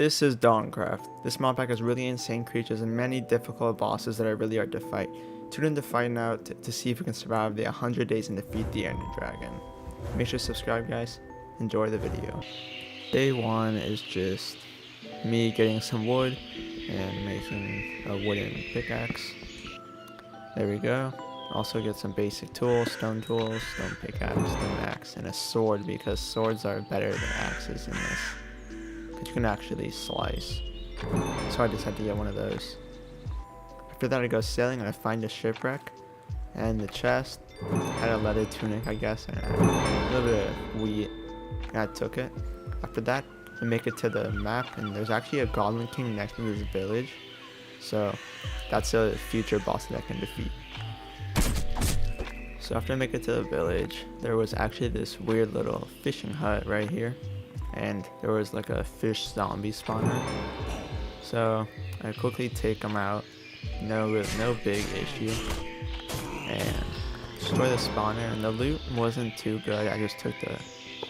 This is Dawncraft. This mod pack has really insane creatures and many difficult bosses that are really hard to fight. Tune in to find out to see if we can survive the 100 days and defeat the Ender Dragon. Make sure to subscribe, guys. Enjoy the video. Day 1 is just me getting some wood and making a wooden pickaxe. There we go. Also get some basic tools, stone pickaxe, stone axe, and a sword because swords are better than axes in this. But you can actually slice. So I decided to get one of those. After that I go sailing and I find a shipwreck. And the chest had a leather tunic, I guess, and a little bit of wheat. And I took it. After that, I make it to the map, and there's actually a Goblin King next to this village. So that's a future boss that I can defeat. So after I make it to the village, there was actually this weird little fishing hut right here. And there was like a fish zombie spawner. So I quickly take them out. No big issue. And destroy the spawner, and the loot wasn't too good. I just took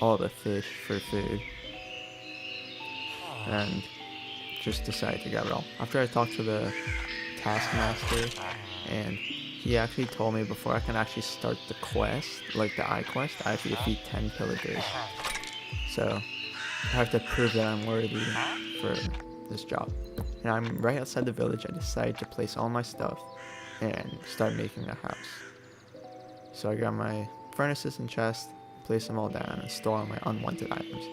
all the fish for food and just decided to grab it all. After I talked to the taskmaster, and he actually told me before I can actually start the quest, like the eye quest, I have to defeat 10 pillagers. So I have to prove that I'm worthy for this job. And I'm right outside the village. I decided to place all my stuff and start making a house. So I grab my furnaces and chests, place them all down, and store all my unwanted items.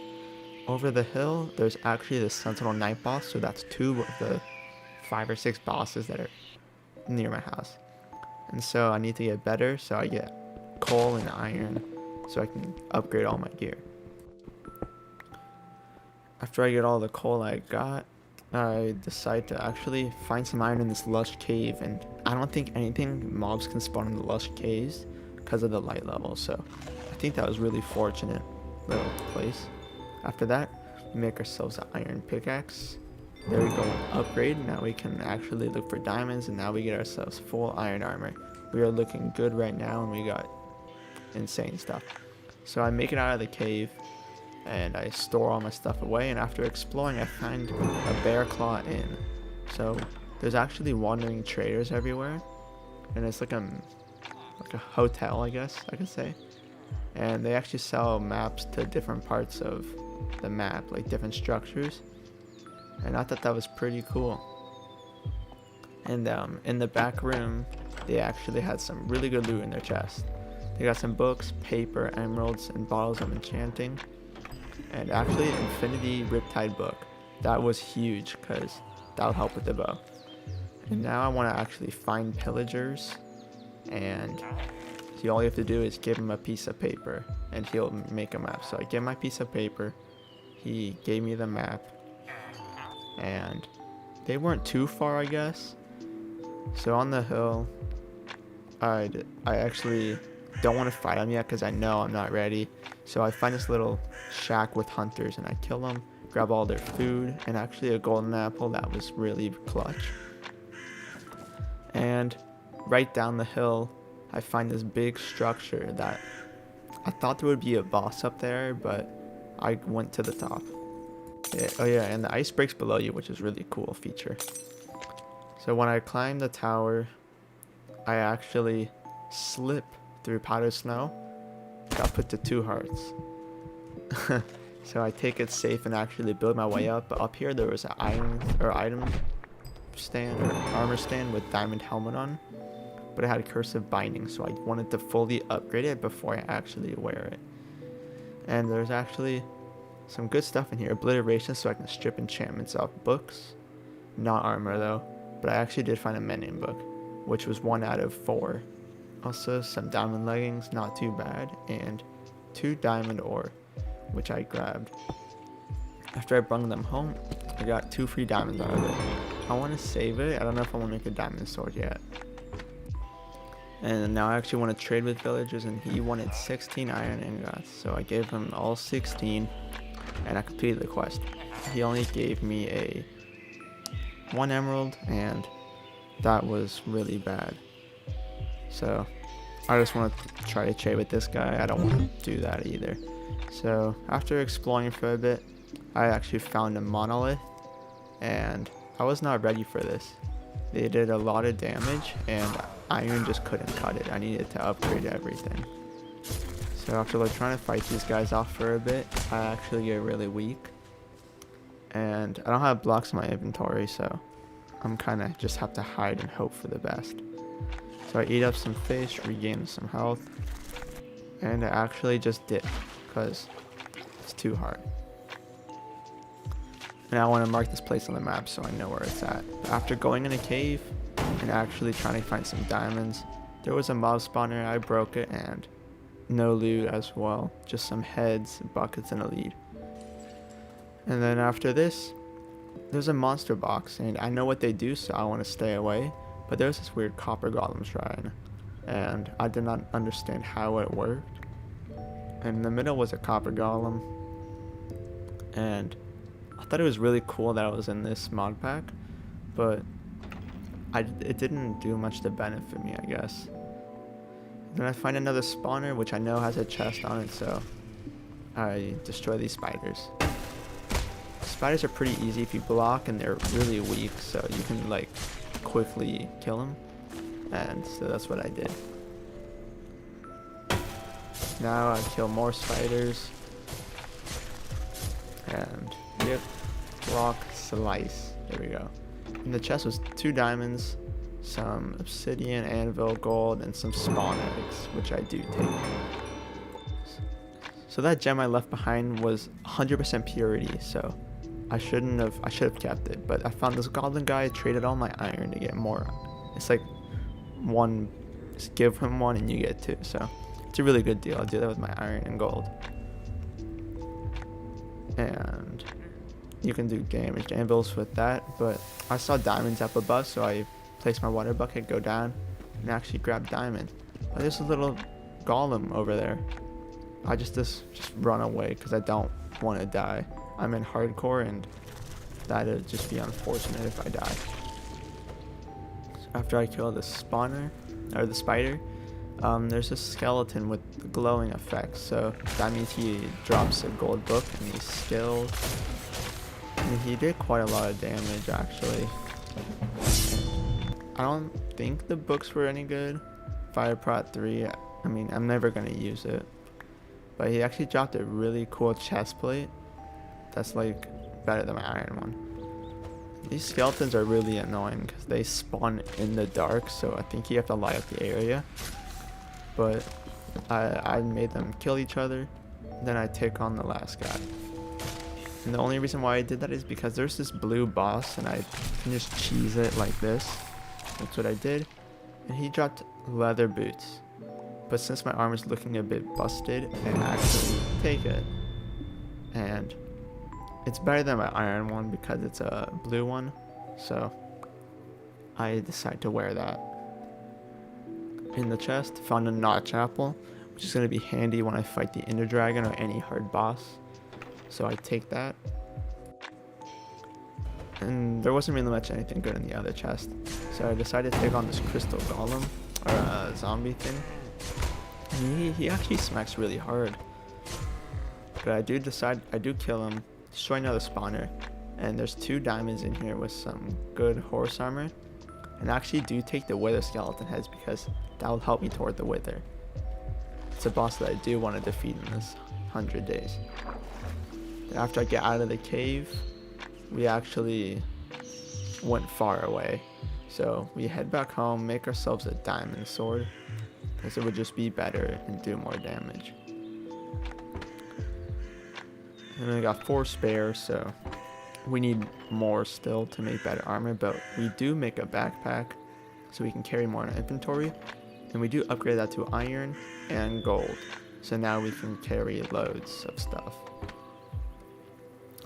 Over the hill, there's actually the Sentinel Night boss, so that's 2 of the 5 or 6 bosses that are near my house. And so I need to get better, so I get coal and iron so I can upgrade all my gear. After I get all the coal I got, I decide to actually find some iron in this lush cave, and I don't think mobs can spawn in the lush caves because of the light level, so I think that was really fortunate little place. After that, we make ourselves an iron pickaxe. There we go, an upgrade. Now we can actually look for diamonds, and now we get ourselves full iron armor. We are looking good right now, and we got insane stuff. So I make it out of the cave, and I store all my stuff away, and after exploring I find a bear claw inn. So there's actually wandering traders everywhere, and it's like a hotel, I guess I could say. And they actually sell maps to different parts of the map, like different structures. And I thought that was pretty cool. And in the back room, they actually had some really good loot in their chest. They got some books, paper, emeralds, and bottles of enchanting. And actually, an Infinity Riptide book. That was huge because that would help with the bow. And now I want to actually find pillagers. And see, all you have to do is give him a piece of paper, and he'll make a map. So I give my piece of paper. He gave me the map. And they weren't too far, I guess. So on the hill, I actually don't want to fight them yet because I know I'm not ready. So I find this little shack with hunters, and I kill them, grab all their food, and actually a golden apple. That was really clutch. And right down the hill, I find this big structure that I thought there would be a boss up there, but I went to the top. Yeah, oh yeah, and the ice breaks below you, which is really cool feature. So when I climb the tower, I actually slip through powdered snow. Got put to 2 hearts. So I take it safe and actually build my way up. But up here there was an item stand or armor stand with diamond helmet on, but it had a cursive binding, so I wanted to fully upgrade it before I actually wear it. And there's actually some good stuff in here. Obliteration, so I can strip enchantments off books. Not armor though, but I actually did find a mending book, which was 1 out of 4. Also some diamond leggings, not too bad, and 2 diamond ore, which I grabbed. After I brought them home, I got 2 free diamonds out of it. I want to save it. I don't know if I want to make a diamond sword yet. And now I actually want to trade with villagers, and he wanted 16 iron ingots, so I gave him all 16, and I completed the quest. He only gave me 1 emerald, and that was really bad. So I just want to try to trade with this guy. I don't want to do that either. So after exploring for a bit, I actually found a monolith and I was not ready for this. They did a lot of damage, and iron just couldn't cut it. I needed to upgrade everything. So after like trying to fight these guys off for a bit, I actually get really weak. And I don't have blocks in my inventory, so I'm kind of just have to hide and hope for the best. So I eat up some fish, regain some health, and I actually just dip because it's too hard. And I want to mark this place on the map so I know where it's at. But after going in a cave and actually trying to find some diamonds, there was a mob spawner. I broke it and no loot as well. Just some heads, buckets, and a lead. And then after this, there's a monster box, and I know what they do, so I want to stay away. But there's this weird copper golem shrine, and I did not understand how it worked. And in the middle was a copper golem, and I thought it was really cool that it was in this mod pack, but it didn't do much to benefit me, I guess. Then I find another spawner, which I know has a chest on it, so I destroy these spiders. Spiders are pretty easy if you block, and they're really weak, so you can like quickly kill them, and so that's what I did. Now I kill more spiders, and yep, block, slice. There we go. In the chest was 2 diamonds, some obsidian, anvil, gold, and some spawn eggs, which I do take. So that gem I left behind was 100% purity, so I should have kept it. But I found this goblin guy, traded all my iron to get more. It's like one, just give him one and you get 2. So it's a really good deal. I'll do that with my iron and gold. And you can do damaged anvils with that, but I saw diamonds up above, so I placed my water bucket, go down, and actually grab diamond. But there's a little golem over there. I just run away because I don't want to die. I'm in hardcore, and that'd just be unfortunate if I die. So after I kill the spawner, or the spider, there's a skeleton with glowing effects, so that means he drops a gold book and he's skilled. And he did quite a lot of damage, actually. I don't think the books were any good. Fire Prot 3, I mean, I'm never gonna use it. But he actually dropped a really cool chest plate that's like better than my iron one. These skeletons are really annoying because they spawn in the dark, so I think you have to light up the area. But I made them kill each other, then I take on the last guy. And the only reason why I did that is because there's this blue boss, and I can just cheese it like this. That's what I did. And he dropped leather boots. But since my armor's looking a bit busted, I actually take it. And it's better than my iron one because it's a blue one. So I decide to wear that. In the chest, found a notch apple, which is going to be handy when I fight the Ender Dragon or any hard boss. So I take that. And there wasn't really much anything good in the other chest. So I decided to take on this crystal golem, or a zombie thing. And he actually smacks really hard. But I do kill him, destroy another spawner. And there's 2 diamonds in here with some good horse armor. And I actually do take the wither skeleton heads because that will help me toward the wither. It's a boss that I do want to defeat in this 100 days. After I get out of the cave, we actually went far away. So we head back home, make ourselves a diamond sword, because it would just be better and do more damage. And I got 4 spares, so we need more still to make better armor, but we do make a backpack so we can carry more in our inventory, and we do upgrade that to iron and gold. So now we can carry loads of stuff.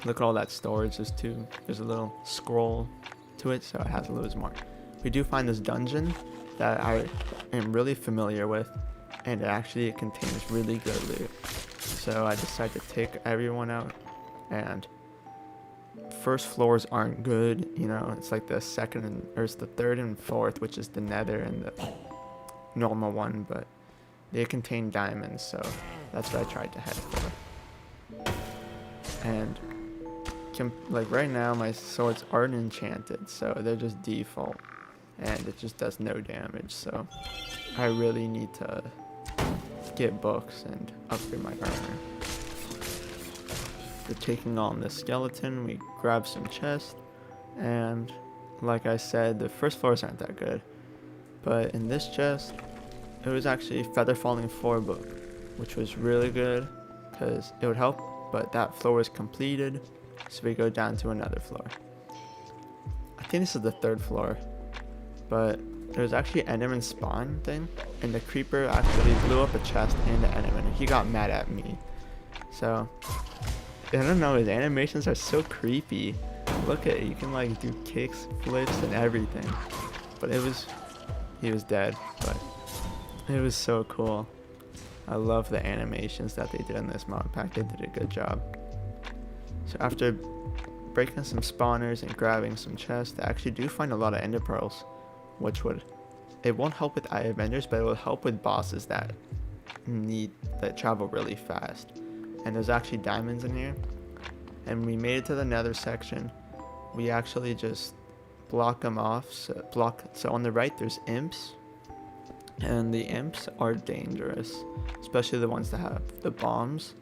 Look at all that storage. There's a little scroll to it, so it has loads more. We do find this dungeon that I am really familiar with, and it contains really good loot. So I decided to take everyone out, and first floors aren't good, you know, it's like it's the 3rd and 4th, which is the nether and the normal one, but they contain diamonds, so that's what I tried to head for. And like right now my swords aren't enchanted, so they're just default, and it just does no damage. So I really need to get books and upgrade my armor. After taking on the skeleton, we grab some chests, and like I said, the first floors aren't that good, but in this chest, it was actually Feather Falling 4 book, which was really good because it would help, but that floor was completed, so we go down to another floor. I think this is the 3rd floor, but there was actually an Enderman spawn thing, and the creeper actually blew up a chest and the Enderman, and he got mad at me. So I don't know, his animations are so creepy. Look at it, you can like do kicks, flips, and everything. But he was dead, but it was so cool. I love the animations that they did in this mod pack. They did a good job. So after breaking some spawners and grabbing some chests, I actually do find a lot of ender pearls, which it won't help with Eye of Enders, but it will help with bosses that travel really fast. And there's actually diamonds in here, and we made it to the nether section. We actually just block them off. So on the right there's imps, and the imps are dangerous, especially the ones that have the bombs.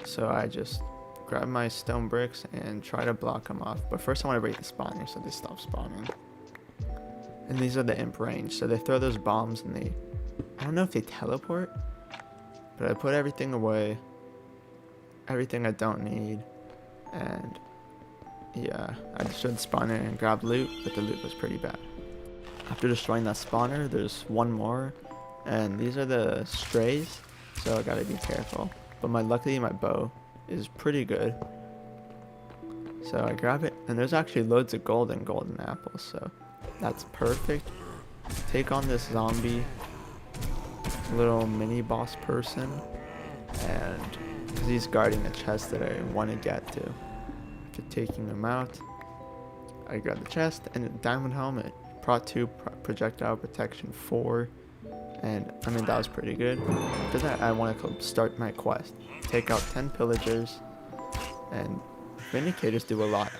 So I just grab my stone bricks and try to block them off, but first I want to break the spawner so they stop spawning. And these are the imp range, so they throw those bombs and I don't know if they teleport, but I put everything away, everything I don't need, and yeah, I destroyed the spawner and grabbed loot, but the loot was pretty bad. After destroying that spawner, there's one more, and these are the strays, so I gotta be careful. But luckily my bow is pretty good, so I grab it, and there's actually loads of golden apples, so that's perfect. Take on this zombie little mini boss person, and because he's guarding a chest that I want to get to. After taking him out, I grab the chest and a diamond helmet, Prot 2 projectile protection 4, and I mean that was pretty good. After that, I want to start my quest. Take out 10 pillagers, and vindicators do a lot.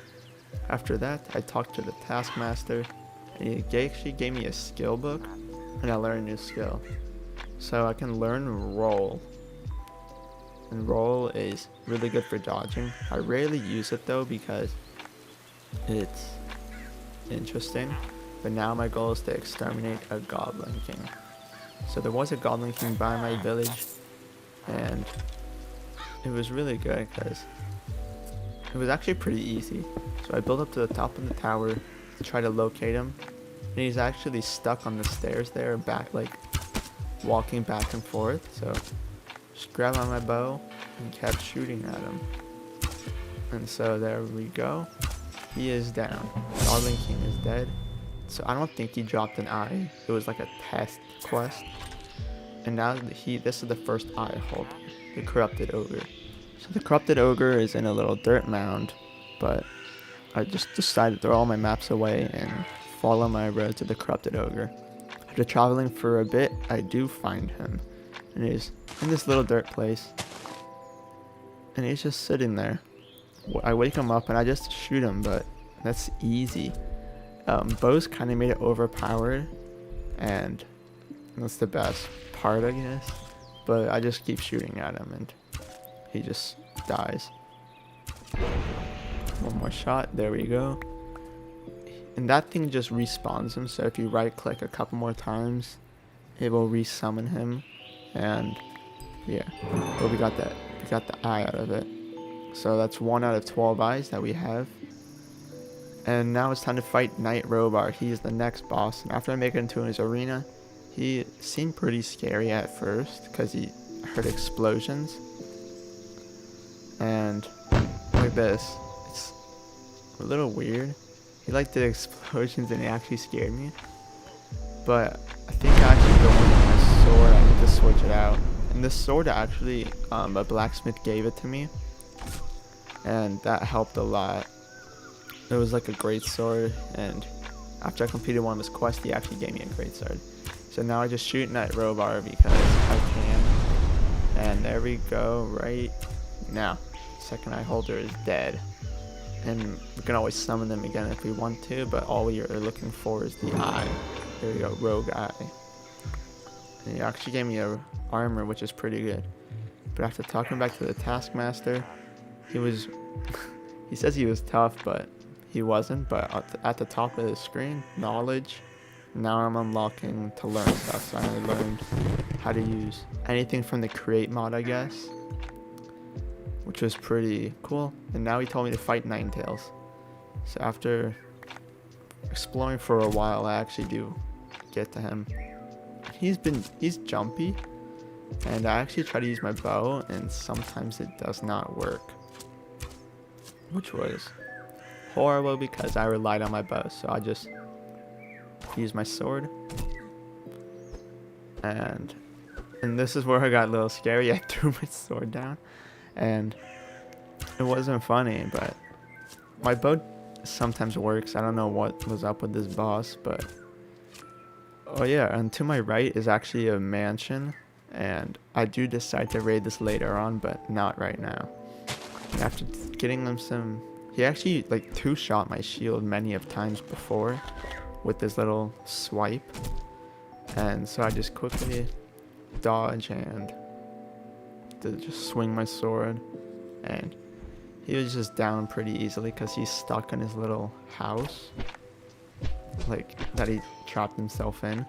After that, I talked to the taskmaster, and he actually gave me a skill book, and I learned a new skill. So I can learn roll, and roll is really good for dodging. I rarely use it though because it's interesting, but now my goal is to exterminate a goblin king. So there was a goblin king by my village, and it was really good because it was actually pretty easy. So I built up to the top of the tower to try to locate him, and he's actually stuck on the stairs there, walking back and forth. So just grabbed on my bow and kept shooting at him, and so there we go. He is down. Goblin King is dead. So I don't think he dropped an eye. It was like a test quest, and now this is the first eye holder, the corrupted ogre. So the corrupted ogre is in a little dirt mound, but I just decided to throw all my maps away and follow my road to the corrupted ogre. After traveling for a bit, I do find him, and he's in this little dirt place, and he's just sitting there. I wake him up and I just shoot him, but that's easy. Bows kind of made it overpowered, and that's the best part, I guess. But I just keep shooting at him, and he just dies. One more shot, there we go. And that thing just respawns him, so if you right click a couple more times, it will resummon him. And yeah, but we got the eye out of it. So that's 1 out of 12 eyes that we have. And now it's time to fight Knight Robar. He is the next boss, and after I make it into his arena, he seemed pretty scary at first because he heard explosions. And like this, it's a little weird. He liked the explosions and it actually scared me. But I think I actually don't want my sword. I need to switch it out. And this sword actually, a blacksmith gave it to me, and that helped a lot. It was like a great sword, and after I completed one of his quests, he actually gave me a great sword. So now I just shoot Knight Robar because I can. And there we go, right now. Second eye holder is dead. and we can always summon them again if we want to, but all we are looking for is the eye. There we go, rogue eye. And he actually gave me a armor, which is pretty good. But after talking back to the taskmaster, he was he says he was tough, but he wasn't. But at the top of the screen, knowledge. Now I'm unlocking to learn stuff. So I learned how to use anything from the create mod, I guess, which was pretty cool. And now he told me to fight Ninetales. So after exploring for a while, I actually do get to him. He's jumpy, and I actually try to use my bow, and sometimes it does not work, which was horrible because I relied on my bow. So I just use my sword, and this is where I got a little scary. I threw my sword down, and it wasn't funny, but my bow sometimes works. I don't know what was up with this boss, but oh yeah, and to my right is actually a mansion, and I do decide to raid this later on, but not right now. After getting them some, he actually like two-shot my shield many of times before with this little swipe, and so I just quickly dodge and just swing my sword, and he was just down pretty easily because he's stuck in his little house, like that he trapped himself in.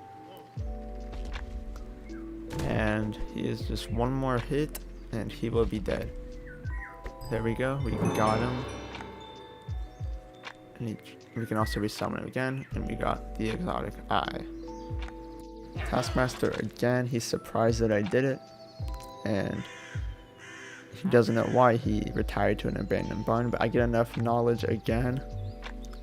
And he is just one more hit and he will be dead. There we go, we got him. And we can also resummon him again, and we got the exotic eye. Taskmaster again, he's surprised that I did it, and he doesn't know why he retired to an abandoned barn, but I get enough knowledge again,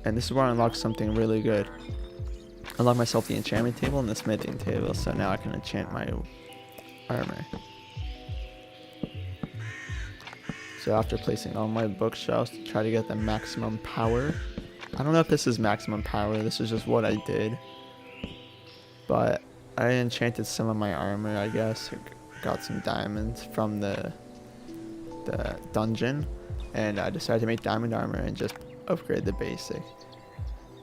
and this is where I unlock something really good. I unlock myself the enchantment table and the smithing table, so now I can enchant my armor. So after placing all my bookshelves to try to get the maximum power, I don't know if this is maximum power, this is just what I did, but I enchanted some of my armor, I guess. Got some diamonds from the dungeon, and I decided to make diamond armor and just upgrade the basic.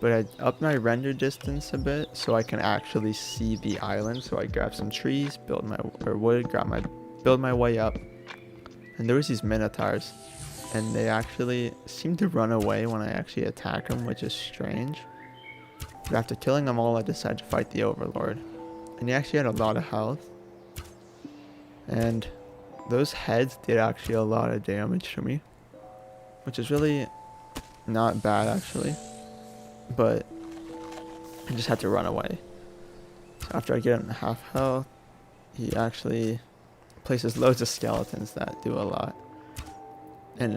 But I upped my render distance a bit so I can actually see the island. So I grabbed some trees, build my way up, and there was these minotaurs, and they actually seem to run away when I actually attack them, which is strange. But after killing them all, I decided to fight the overlord, and he actually had a lot of health, and those heads did actually a lot of damage to me, which is really not bad actually, but I just had to run away. So after I get him half health, he actually places loads of skeletons that do a lot, and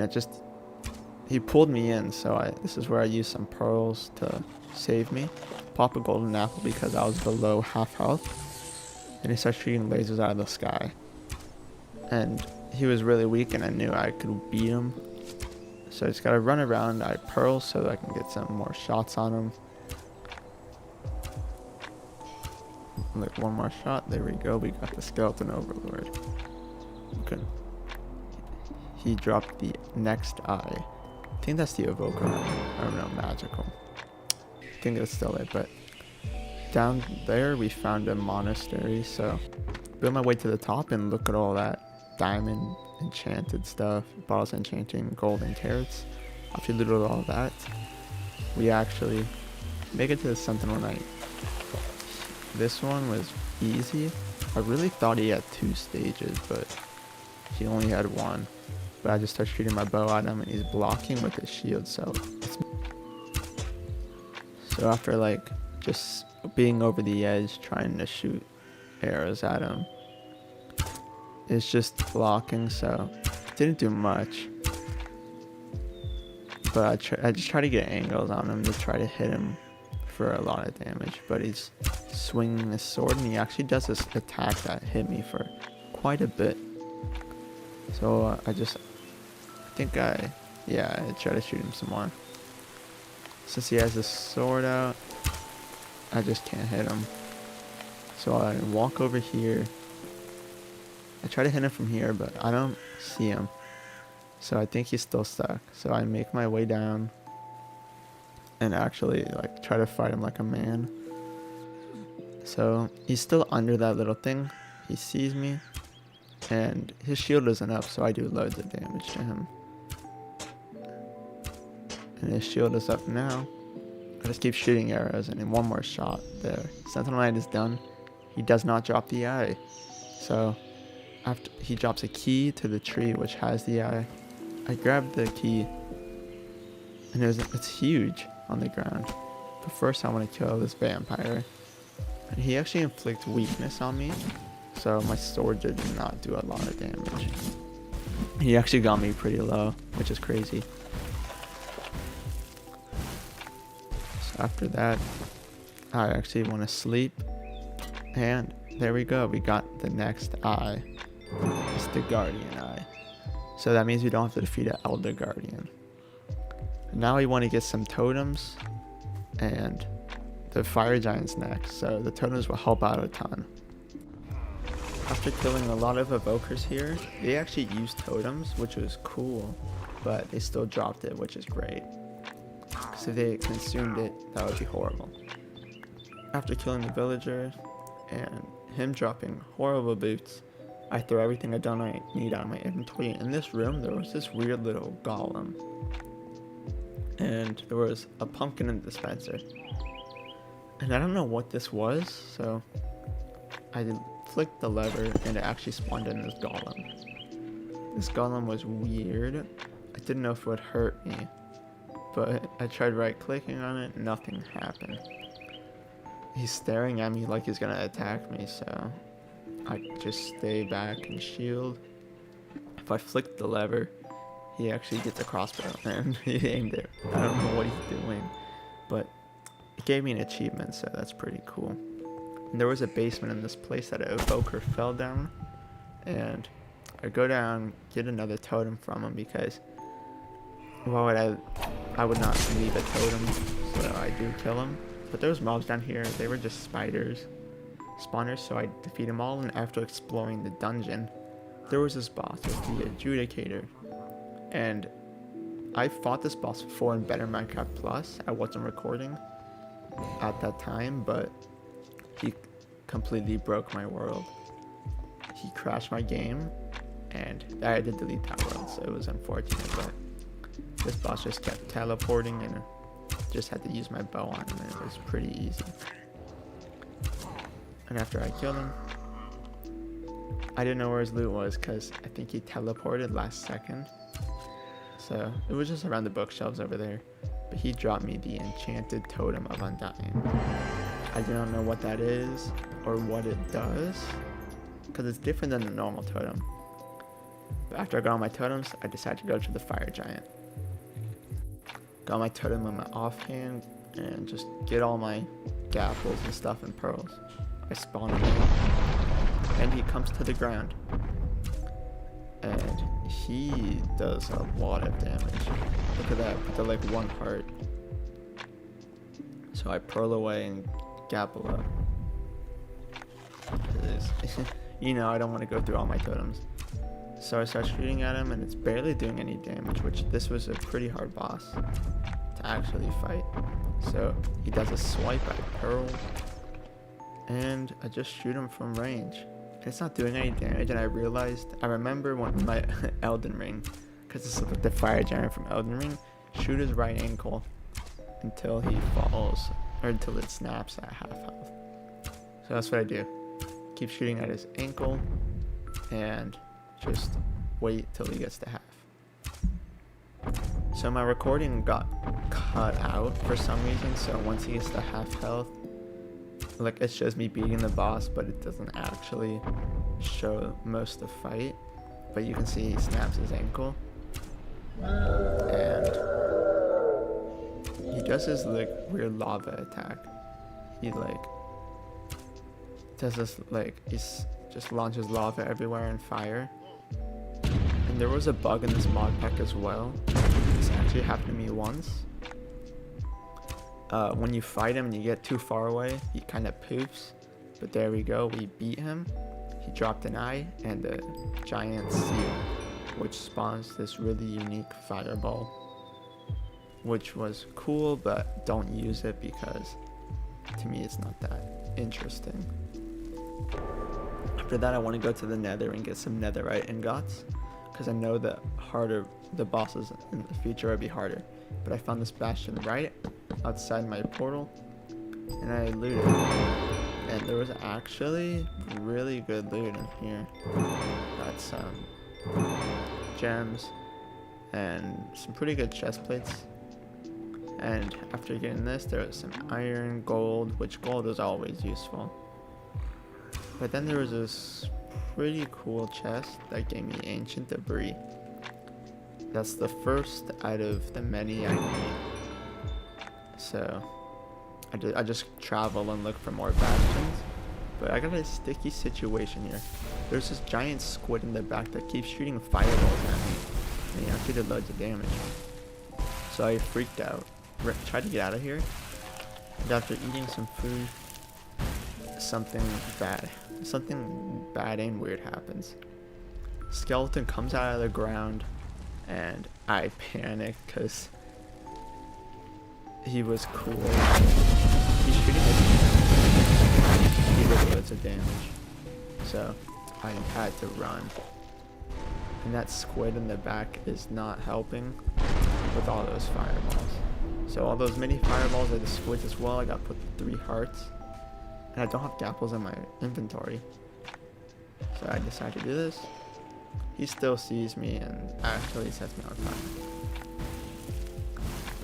he pulled me in. So this is where I use some pearls to save me, pop a golden apple because I was below half health, and he starts shooting lasers out of the sky, and he was really weak and I knew I could beat him. So I just gotta run around. I pearl so that I can get some more shots on him. Like one more shot. There we go. We got the skeleton overlord. Okay. He dropped the next eye. I think that's the evoker. I don't know, magical. I think that's still it, but down there we found a monastery. So build my way to the top and look at all that diamond enchanted stuff, bottles enchanting, gold and carrots. After we looted all that, we actually make it to the Sentinel Knight. This one was easy. I really thought he had 2 stages, but he only had 1. But I just started shooting my bow at him and he's blocking with his shield, so after like just being over the edge trying to shoot arrows at him, it's just blocking, so it didn't do much. But I just try to get angles on him to try to hit him for a lot of damage. But he's swinging his sword and he actually does this attack that hit me for quite a bit. So I try to shoot him some more. Since he has his sword out, I just can't hit him. So I walk over here. I try to hit him from here, but I don't see him. So I think he's still stuck. So I make my way down and actually like try to fight him like a man. So he's still under that little thing. He sees me and his shield isn't up, so I do loads of damage to him. And his shield is up now. I just keep shooting arrows, and in one more shot there. Sentinel Knight is done. He does not drop the eye. So after he drops a key to the tree which has the eye, I grab the key, and it's huge on the ground. But first I want to kill this vampire. And he actually inflicts weakness on me, so my sword did not do a lot of damage. He actually got me pretty low, which is crazy. So after that, I actually want to sleep. And there we go, we got the next eye. It's the Guardian Eye. So that means we don't have to defeat an Elder Guardian. Now we want to get some totems, and the Fire Giant's next, so the totems will help out a ton. After killing a lot of evokers here, they actually used totems, which was cool, but they still dropped it, which is great. Because if they consumed it, that would be horrible. After killing the villager and him dropping horrible boots, I throw everything I don't need out of my inventory. In this room, there was this weird little golem, and there was a pumpkin in the dispenser. And I don't know what this was, so I flicked the lever and it actually spawned in this golem. This golem was weird. I didn't know if it would hurt me, but I tried right clicking on it, nothing happened. He's staring at me like he's gonna attack me, so I just stay back and shield. If I flick the lever, he actually gets a crossbow and he aimed it. I don't know what he's doing, but it gave me an achievement, so that's pretty cool. And there was a basement in this place that an evoker fell down, and I go down, get another totem from him, because why would I would not leave a totem, so I do kill him. But those mobs down here, they were just spawners, so I defeat them all. And after exploring the dungeon, there was this boss with the Adjudicator, and I fought this boss before in Better Minecraft Plus. I wasn't recording at that time, but he completely broke my world. He crashed my game, and I had to delete that world, so it was unfortunate, but this boss just kept teleporting, and just had to use my bow on him, and it was pretty easy. And after I killed him, I didn't know where his loot was, because I think he teleported last second. So it was just around the bookshelves over there. But he dropped me the enchanted totem of Undying. I do not know what that is or what it does, because it's different than the normal totem. But after I got all my totems, I decided to go to the Fire Giant. Got my totem in my offhand and just get all my gapples and stuff and pearls. I spawn him in, and he comes to the ground. And he does a lot of damage. Look at that, they're like one heart. So I pearl away and gapple up. You know, I don't want to go through all my totems. So I start shooting at him, and it's barely doing any damage, which this was a pretty hard boss to actually fight. So he does a swipe at Pearl, and I just shoot him from range. It's not doing any damage, and I remember when my Elden Ring, because this is like the Fire Giant from Elden Ring, shoot his right ankle until he falls, or until it snaps at half health. So that's what I do. Keep shooting at his ankle, and just wait till he gets to half. So my recording got cut out for some reason, so once he gets to half health, like it shows me beating the boss, but it doesn't actually show most of the fight. But you can see he snaps his ankle, and he does his like weird lava attack. He like does this like he's just launches lava everywhere and fire. And there was a bug in this mod pack as well. This actually happened to me once. When you fight him and you get too far away, he kind of poops. But there we go, we beat him. He dropped an eye and the giant seal. which spawns this really unique fireball, which was cool, but don't use it because to me it's not that interesting. After that, I want to go to the nether and get some netherite ingots, because I know that the bosses in the future will be harder. But I found this bastion right outside my portal, and I looted it. And there was actually really good loot in here. Got some gems and some pretty good chest plates. And after getting this, there was some iron, gold, which gold is always useful. But then there was this pretty cool chest that gave me ancient debris. That's the first out of the many I need. So I just travel and look for more bastions. But I got a sticky situation here. There's this giant squid in the back that keeps shooting fireballs at me, and he actually did loads of damage. So I freaked out, tried to get out of here, and after eating some food, something bad and weird happens. Skeleton comes out of the ground, and I panicked because he was cool. He's shooting at me. He did loads of damage. So I had to run. And that squid in the back is not helping with all those fireballs. So all those mini fireballs are the squids as well. I got put 3 hearts. And I don't have gapples in my inventory. So I decided to do this. He still sees me and actually sets me on fire.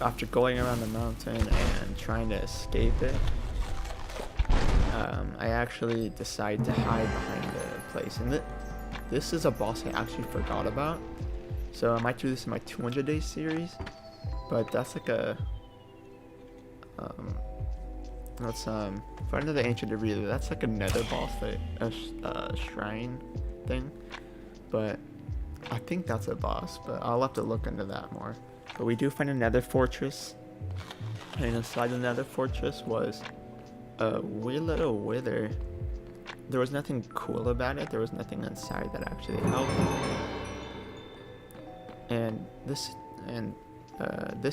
After going around the mountain and trying to escape it, I actually decide to hide behind the place. And this is a boss I actually forgot about. So I might do this in my 200 day series. But that's like a... for another ancient debris, that's like a nether boss, like a shrine thing. But I think that's a boss, but I'll have to look into that more. But we do find a nether fortress, and inside the nether fortress was a weird little wither. There was nothing cool about it. There was nothing inside that actually helped. And this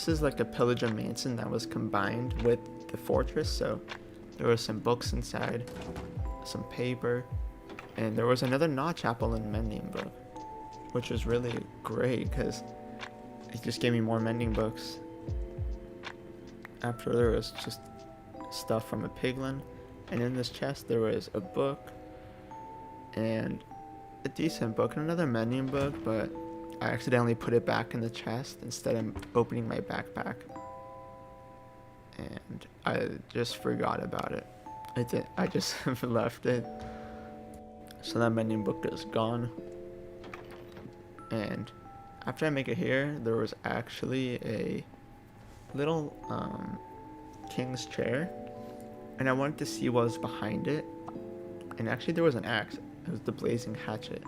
is like a pillager mansion that was combined with the fortress. So there was some books inside, some paper, and there was another notch apple and mending book, which was really great because it just gave me more mending books. After, there was just stuff from a piglin, and in this chest there was a book and a decent book and another mending book, but I accidentally put it back in the chest instead of opening my backpack, and I just forgot about it. I just left it. So that mending book is gone. And after I make it here, there was actually a little king's chair, and I wanted to see what was behind it. And actually there was an axe. It was the blazing hatchet.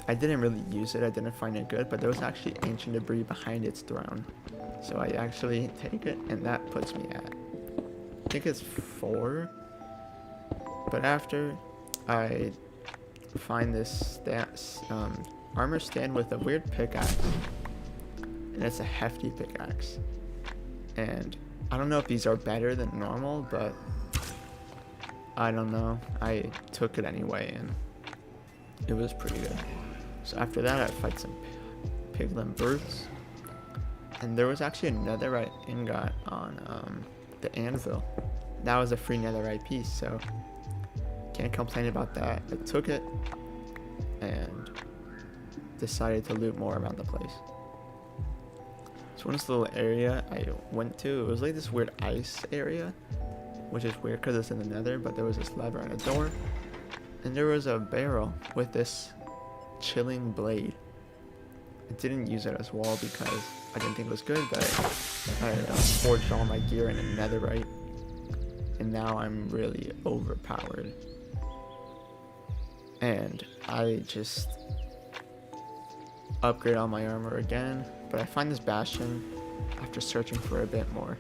I didn't really use it. I didn't find it good, but there was actually ancient debris behind its throne. So I actually take it, and that puts me at, I think it's 4. But after I find this armor stand with a weird pickaxe, and it's a hefty pickaxe. And I don't know if these are better than normal, but I don't know. I took it anyway, and it was pretty good. So after that, I fight some piglin birds, and there was actually a netherite ingot on the anvil. That was a free netherite piece, so can't complain about that. I took it and decided to loot more around the place. So in this little area I went to, it was like this weird ice area, which is weird because it's in the nether, but there was this lever and a door, and there was a barrel with this chilling blade. I didn't use it as well because I didn't think it was good, but I forged all my gear in a netherite, and now I'm really overpowered. And I just upgrade all my armor again, but I find this bastion after searching for a bit more,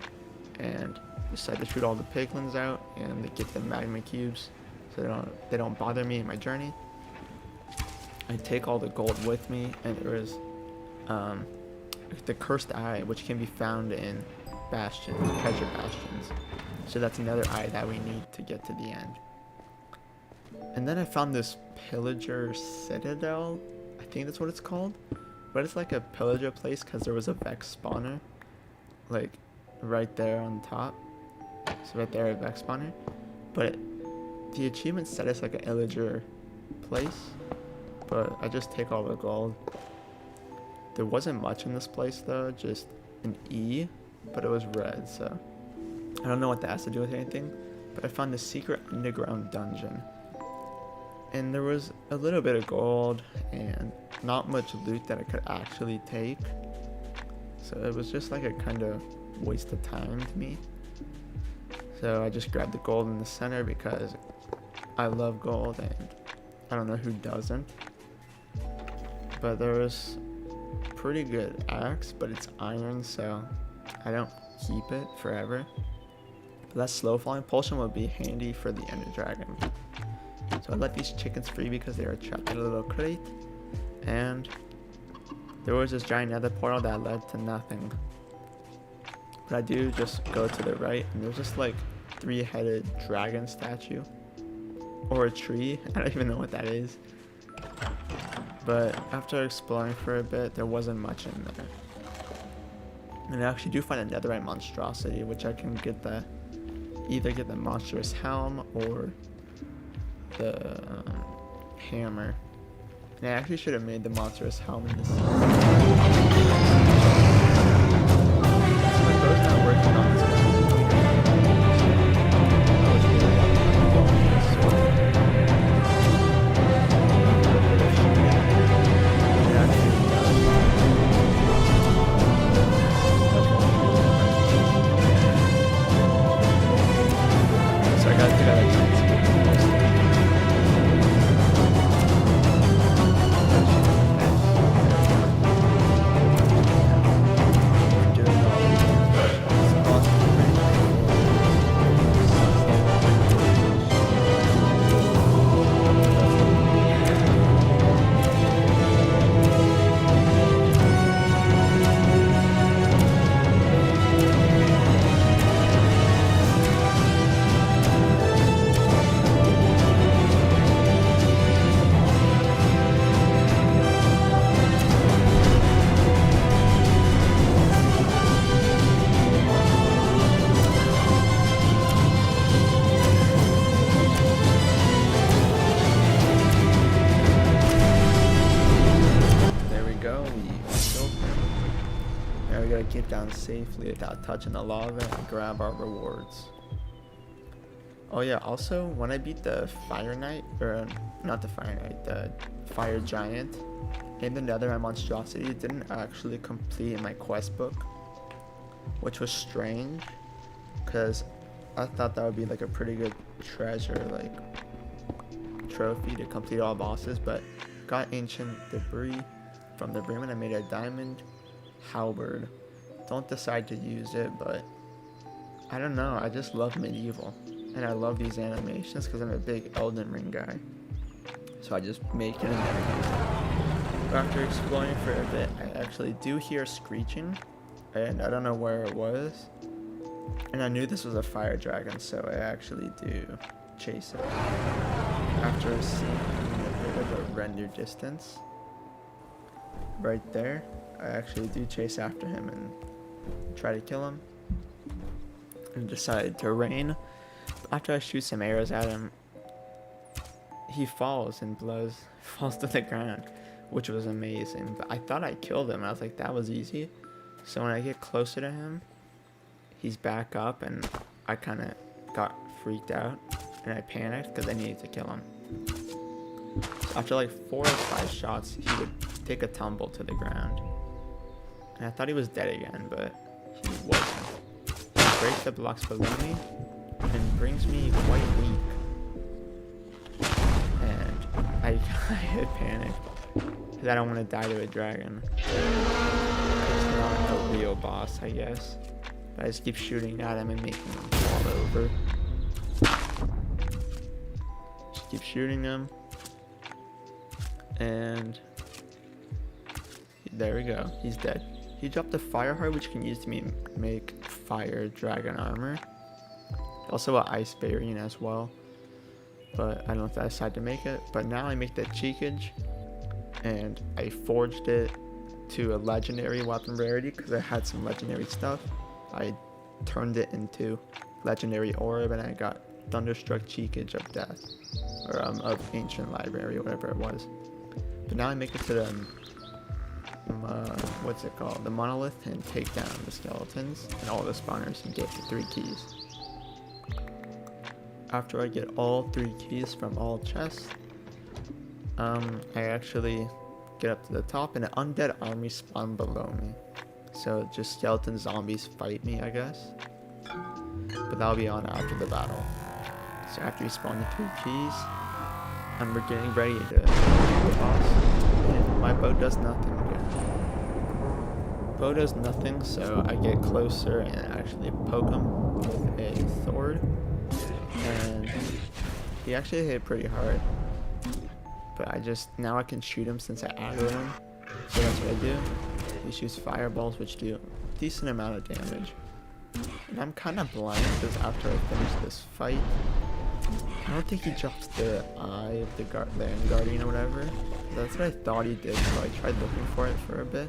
and decide to shoot all the piglins out and get the magma cubes so they don't bother me in my journey. I take all the gold with me, and there is um, the cursed eye, which can be found in bastions, treasure bastions. So that's another eye that we need to get to the end. And then I found this pillager citadel. I think that's what it's called. But it's like a pillager place because there was a Vex spawner. Like right there on top. So right there, a Vex spawner. But the achievement said it's like an illager place. But I just take all the gold. There wasn't much in this place though, just an E, but it was red, so I don't know what that has to do with anything. But I found this secret underground dungeon. And there was a little bit of gold and not much loot that I could actually take. So it was just like a kind of waste of time to me. So I just grabbed the gold in the center because I love gold and I don't know who doesn't. But there was pretty good axe, but it's iron, so I don't keep it forever. But that slow falling potion would be handy for the ender dragon. So I let these chickens free because they were trapped in a little crate. And there was this giant nether portal that led to nothing. But I do just go to the right, and there's this like 3-headed dragon statue. Or a tree, I don't even know what that is. But after exploring for a bit, there wasn't much in there. And I actually do find a netherite monstrosity, which I can get either get the monstrous helm or the hammer. And I actually should have made the monstrous helm in this. My bow's not working on this. Get down safely without touching the lava and grab our rewards. Oh yeah, also when I beat the Fire Knight, or not the Fire Knight, the Fire Giant in the Netherite monstrosity, it didn't actually complete in my quest book, which was strange because I thought that would be like a pretty good treasure, like trophy to complete all bosses. But got ancient debris from the brim and I made a diamond halberd. Don't decide to use it, but I don't know, I just love medieval and I love these animations because I'm a big Elden Ring guy, so I just make it and never use it. But after exploring for a bit, I actually do hear screeching and I don't know where it was, and I knew this was a fire dragon, so I actually do chase it. After seeing a bit of a render distance right there, I actually do chase after him and try to kill him, and decide to rain. After I shoot some arrows at him, he falls and falls to the ground, which was amazing. But I thought I killed him. I was like, that was easy. So when I get closer to him, he's back up, and I kind of got freaked out and I panicked because I needed to kill him. So after like 4 or 5 shots, he would take a tumble to the ground. And I thought he was dead again, but he wasn't. He breaks the blocks below me and brings me quite weak. And I had panicked because I don't want to die to a dragon. It's not a real boss, I guess. But I just keep shooting at him and making him fall over. Just keep shooting him. And there we go. He's dead. He dropped a fire heart, which can use to make fire dragon armor. Also an ice variant as well. But I don't know if I decided to make it. But now I make the cheekage. And I forged it to a legendary weapon rarity because I had some legendary stuff. I turned it into legendary orb and I got Thunderstruck Cheekage of Death. Or of Ancient Library, whatever it was. But now I make it to the what's it called? The monolith, and take down the skeletons and all the spawners and get the 3 keys. After I get all 3 keys from all chests, I actually get up to the top and an undead army spawn below me. So just skeleton zombies fight me, I guess. But that'll be on after the battle. So after you spawn the 3 keys, and we're getting ready to fight the boss. And my bow does nothing again. Bow does nothing, so I get closer and actually poke him with a sword. And he actually hit pretty hard. But now I can shoot him since I aggroed him. So that's what I do. He shoots fireballs, which do a decent amount of damage. And I'm kind of blind because after I finish this fight, I don't think he drops the eye of the Land Guardian or whatever. That's what I thought he did, so I tried looking for it for a bit.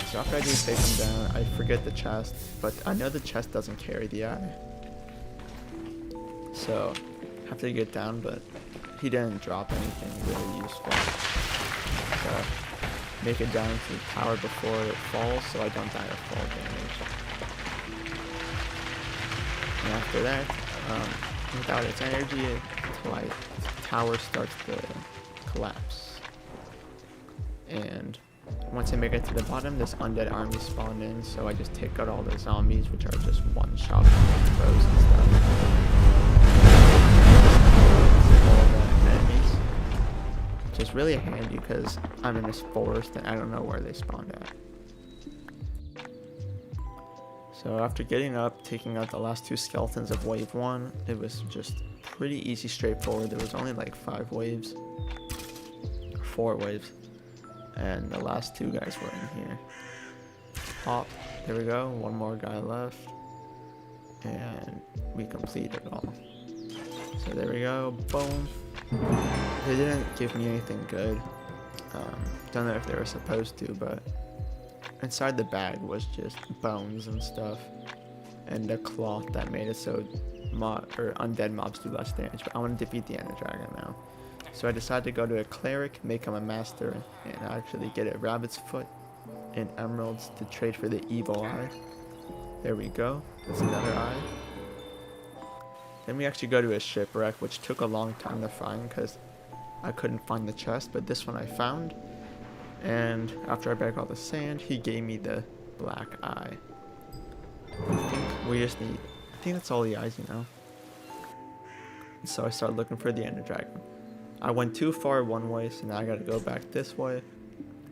So after I do take him down, I forget the chest, but I know the chest doesn't carry the eye. So I have to get down, but he didn't drop anything really useful. So make it down to the tower before it falls, so I don't die of fall damage. And after that, without its energy, the tower starts to collapse. And once I make it to the bottom, this undead army spawned in, so I just take out all the zombies, which are just one-shot throws and stuff. All the enemies, which is really handy because I'm in this forest and I don't know where they spawned at. So after getting up, taking out the last 2 skeletons of wave 1, it was just pretty easy, straightforward. There was only like 5 waves, 4 waves, and the last 2 guys were in here. Pop, there we go, 1 more guy left, and we completed it all. So there we go, boom. They didn't give me anything good. Don't know if they were supposed to, but inside the bag was just bones and stuff, and a cloth that made it so undead mobs do less damage. But I want to defeat the Ender Dragon now, so I decided to go to a cleric, make him a master, and actually get a rabbit's foot and emeralds to trade for the evil eye. There we go. That's another eye. Then we actually go to a shipwreck, which took a long time to find because I couldn't find the chest, but this one I found. And after I broke all the sand, he gave me the black eye. I think that's all the eyes, you know. So I started looking for the Ender Dragon. I went too far one way, so now I gotta go back this way.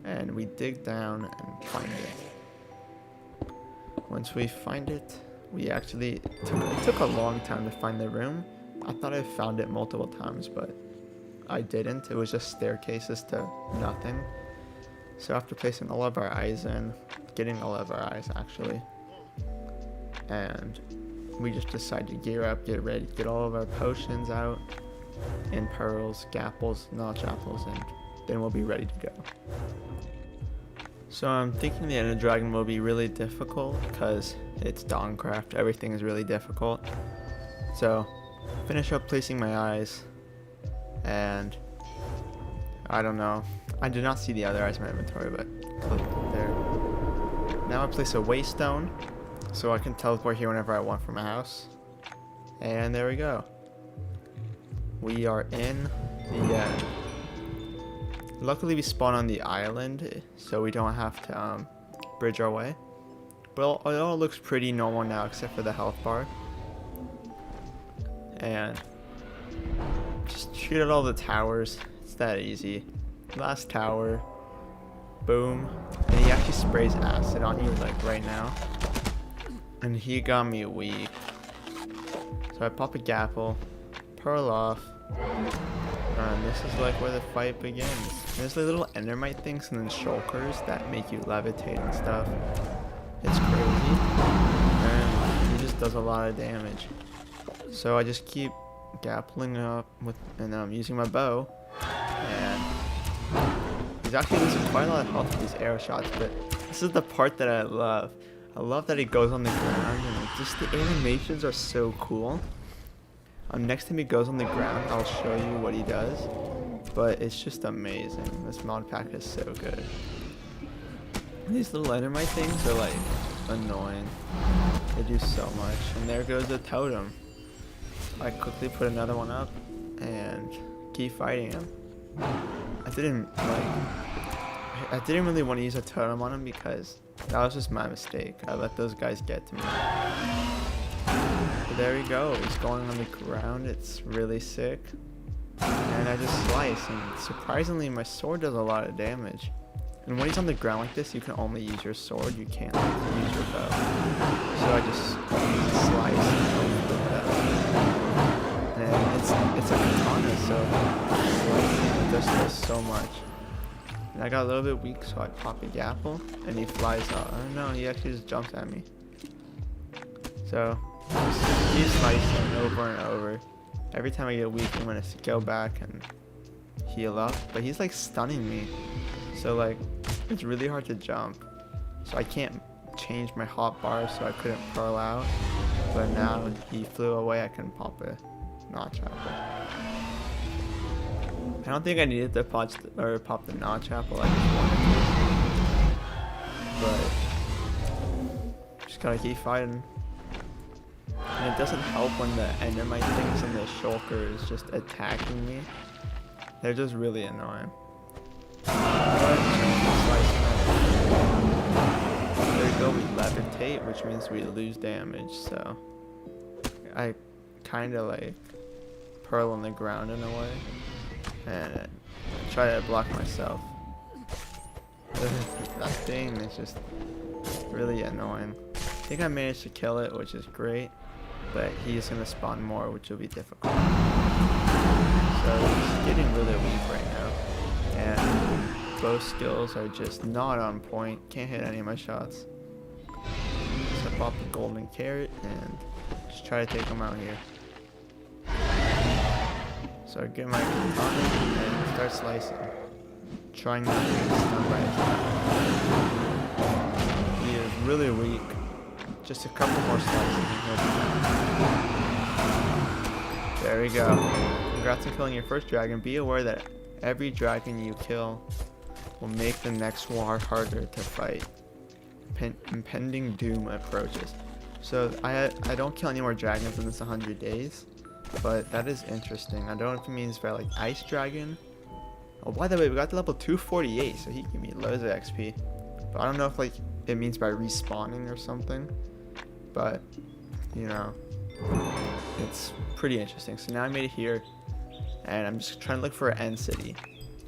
And we dig down and find it. Once we find it, it took a long time to find the room. I thought I found it multiple times, but I didn't. It was just staircases to nothing. So after placing all of our eyes in, getting all of our eyes actually, and we just decided to gear up, get ready, get all of our potions out, and pearls, gapples, notch apples, and then we'll be ready to go. So I'm thinking the Ender Dragon will be really difficult because it's Dawncraft, everything is really difficult. So finish up placing my eyes, and I don't know. I did not see the other eyes in my inventory, but click there. Now I place a waystone, so I can teleport here whenever I want from my house. And there we go. We are in the end. Luckily we spawn on the island, so we don't have to bridge our way. Well, it all looks pretty normal now, except for the health bar. And just shoot at all the towers. It's that easy. Last tower, boom, and he actually sprays acid on you like right now, and he got me weak. So I pop a gapple, pearl off, And this is like where the fight begins. There's the little endermite things and then shulkers that make you levitate and stuff. It's crazy. And he just does a lot of damage. So I just keep gappling up with and using my bow. And he's actually losing quite a lot of health with these arrow shots, but this is the part that I love. I love that he goes on the ground and just the animations are so cool. Next time he goes on the ground, I'll show you what he does, but it's just amazing. This mod pack is so good. These little endermite things are like annoying. They do so much. And there goes the totem. I quickly put another one up and keep fighting him. I didn't really want to use a totem on him because that was just my mistake. I let those guys get to me. But there we go. He's going on the ground. It's really sick. And I just slice, and surprisingly my sword does a lot of damage. And when he's on the ground like this, you can only use your sword. You can't use your bow. So I just slice and with that. And it's a katana, so slicing does so much. And I got a little bit weak, so I pop a gapple, and he flies out. Oh no, he actually just jumps at me. So he's slicing over and over. Every time I get weak, I'm gonna go back and heal up. But he's like stunning me, so like it's really hard to jump. So I can't change my hot bar, so I couldn't pearl out. But now he flew away, I can pop a notch apple. I don't think I needed to pop the notch apple. I just wanted to. But just gotta keep fighting. And it doesn't help when the endermite things and the shulker is just attacking me. They're just really annoying. But there we go, we levitate, which means we lose damage, so I kinda like pearl on the ground in a way. And try to block myself. That thing is just really annoying. I think I managed to kill it, which is great, but he's gonna spawn more, which will be difficult. So he's getting really weak right now, and both skills are just not on point. Can't hit any of my shots. Just pop the golden carrot and just try to take him out here. So I get my katana and start slicing. Trying not to get stunned by attack. He is really weak. Just a couple more slices and he'll be done. There we go. Congrats on killing your first dragon. Be aware that every dragon you kill will make the next war harder to fight. Impending doom approaches. So I don't kill any more dragons in this 100 days. But that is interesting. I don't know if it means by like Ice Dragon. Oh, by the way, we got to level 248, so he can be loads of XP. But I don't know if like it means by respawning or something. But you know, it's pretty interesting. So now I made it here, and I'm just trying to look for an end city.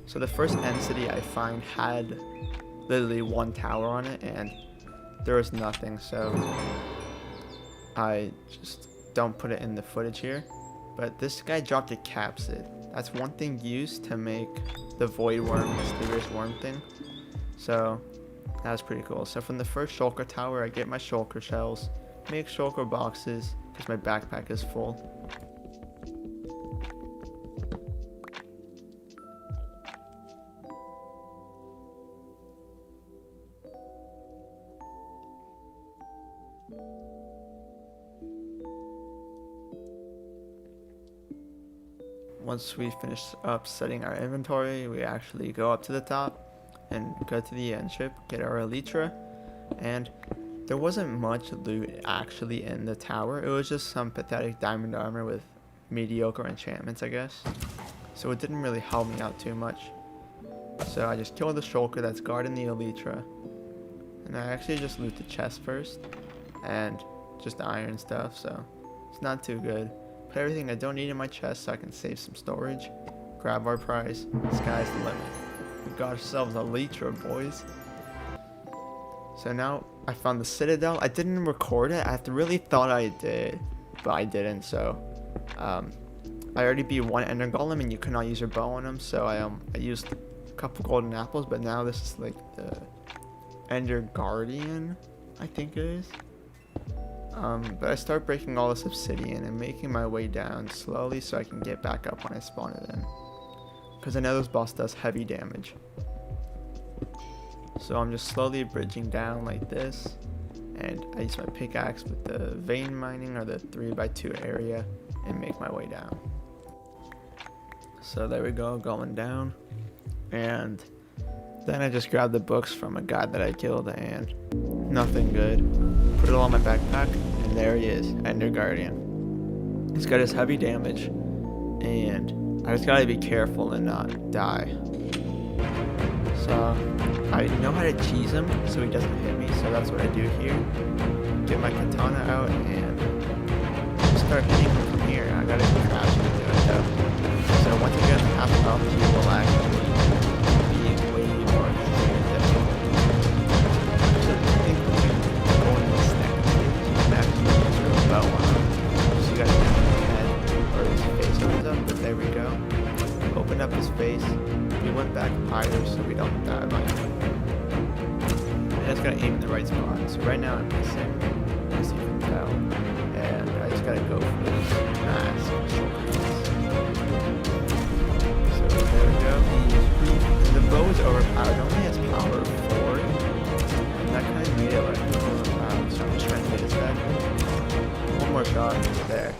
So the first end city I find had literally one tower on it, and there was nothing. So I just don't put it in the footage here. But this guy dropped a capsid. That's one thing used to make the void worm, mysterious worm thing. So that was pretty cool. So from the first shulker tower, I get my shulker shells, make shulker boxes because my backpack is full. Once we finish up setting our inventory, we actually go up to the top and go to the end ship, get our elytra, and there wasn't much loot actually in the tower. It was just some pathetic diamond armor with mediocre enchantments, I guess. So it didn't really help me out too much. So I just killed the shulker that's guarding the elytra, and I actually just loot the chest first and just the iron stuff, so it's not too good. Put everything I don't need in my chest so I can save some storage. Grab our prize. Sky's the limit. We got ourselves a elytra, boys. So now I found the citadel. I didn't record it. I really thought I did, but I didn't. So I already beat one ender golem and you could not use your bow on him, so I used a couple golden apples, but now this is like the ender guardian, I think it is. But I start breaking all this obsidian and making my way down slowly so I can get back up when I spawn it in, because I know this boss does heavy damage. So I'm just slowly bridging down like this, and I use my pickaxe with the vein mining or the 3x2 area and make my way down. So there we go, going down, and then I just grabbed the books from a guy that I killed and nothing good. Put it all in my backpack, and there he is, Ender Guardian. He's got his heavy damage, and I just gotta be careful and not die. So I know how to cheese him so he doesn't hit me, so that's what I do here. Get my katana out and start hitting him from here. I gotta be crouching to do it though. So once I get him half health, he will actually be way more difficult. So I think we can go in this next stage. You can actually use your bow on him. So you gotta get his head or his face opens up, but there we go. Open up his face. We went back higher so we don't die by him. I just gotta aim in the right spot. So right now I'm missing, as you can tell, and I just gotta go for this mask. So there we go. The bow is overpowered. It only has power 4, and that kind of made it like overpowered. So I'm just trying to hit his head. One more shot. There.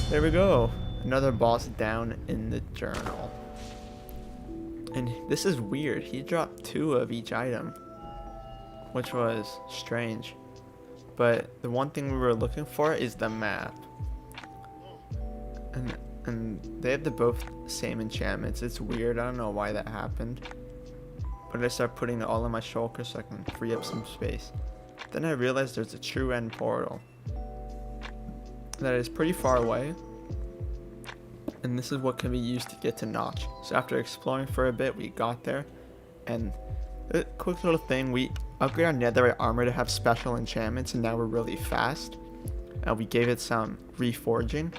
There we go. Another boss down in the journal. And this is weird. He dropped 2 of each item, which was strange. But the one thing we were looking for is the map. And they have the both same enchantments. It's weird. I don't know why that happened. But I started putting it all in my shulker so I can free up some space. Then I realized there's a true end portal that is pretty far away. And this is what can be used to get to Notch. So after exploring for a bit, we got there. And a quick little thing, we upgraded our netherite armor to have special enchantments, and now we're really fast. And we gave it some reforging,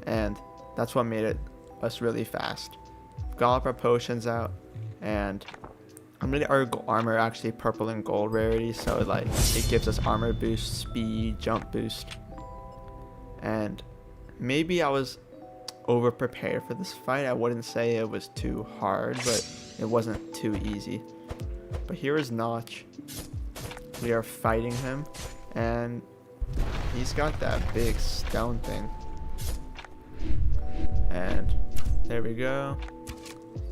and that's what made us really fast. Got all of our potions out, and I made our armor actually purple and gold rarity, so like it gives us armor boost, speed, jump boost. And maybe I was over prepared for this fight. I wouldn't say it was too hard, but it wasn't too easy. But here is Notch. We are fighting him, and he's got that big stone thing. And there we go.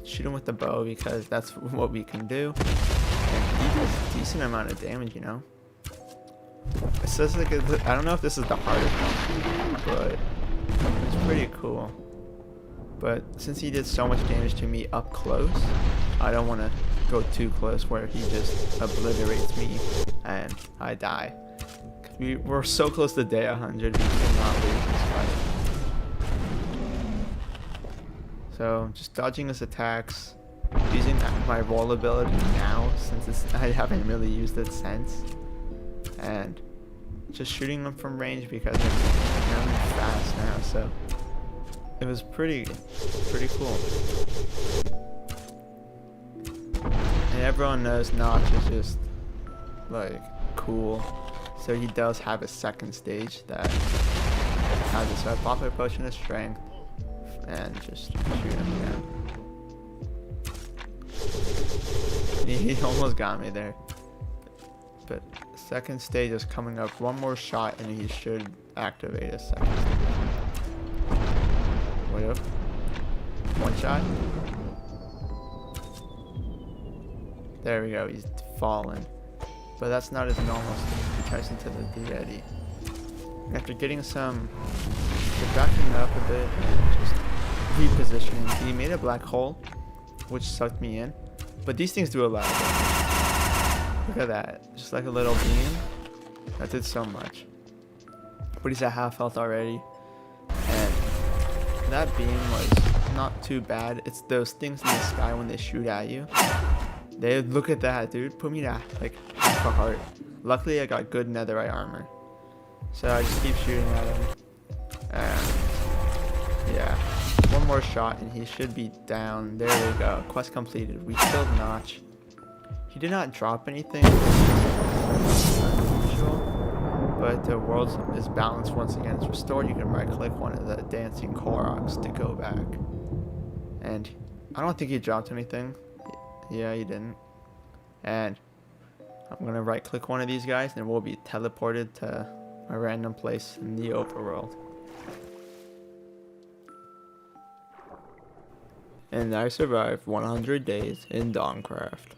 Shoot him with the bow because that's what we can do. And he does a decent amount of damage, you know. It says like I don't know if this is the hardest one, but it's pretty cool. But since he did so much damage to me up close, I don't want to go too close where he just obliterates me and I die. We're so close to day 100, we cannot lose this fight. So just dodging his attacks, using my roll ability now since I haven't really used it since, and just shooting him from range because I'm fast now. So it was pretty cool. And everyone knows Notch is just like cool. So he does have a second stage that has it. So I pop a potion of strength and just shoot him down. He almost got me there. But the second stage is coming up. One more shot and he should activate a second stage. Wait up. One shot. There we go. He's fallen. But that's not his normal stage. He tries into the deity. And after getting some, backing up a bit and just repositioning, he made a black hole, which sucked me in. But these things do a lot of damage. Look at that. Just like a little beam. That did so much. But he's at half health already. And that beam was not too bad. It's those things in the sky when they shoot at you. They look at that, dude. Put me at like half a heart. Luckily, I got good netherite armor. So I just keep shooting at him. And Yeah. One more shot and he should be down. There we go. Quest completed. We killed Notch. He did not drop anything unusual, but the world is balanced once again. It's restored. You can right click one of the dancing Koroks to go back. And I don't think he dropped anything. Yeah, he didn't. And I'm gonna right click one of these guys and we'll be teleported to a random place in the overworld. And I survived 100 days in Dawncraft.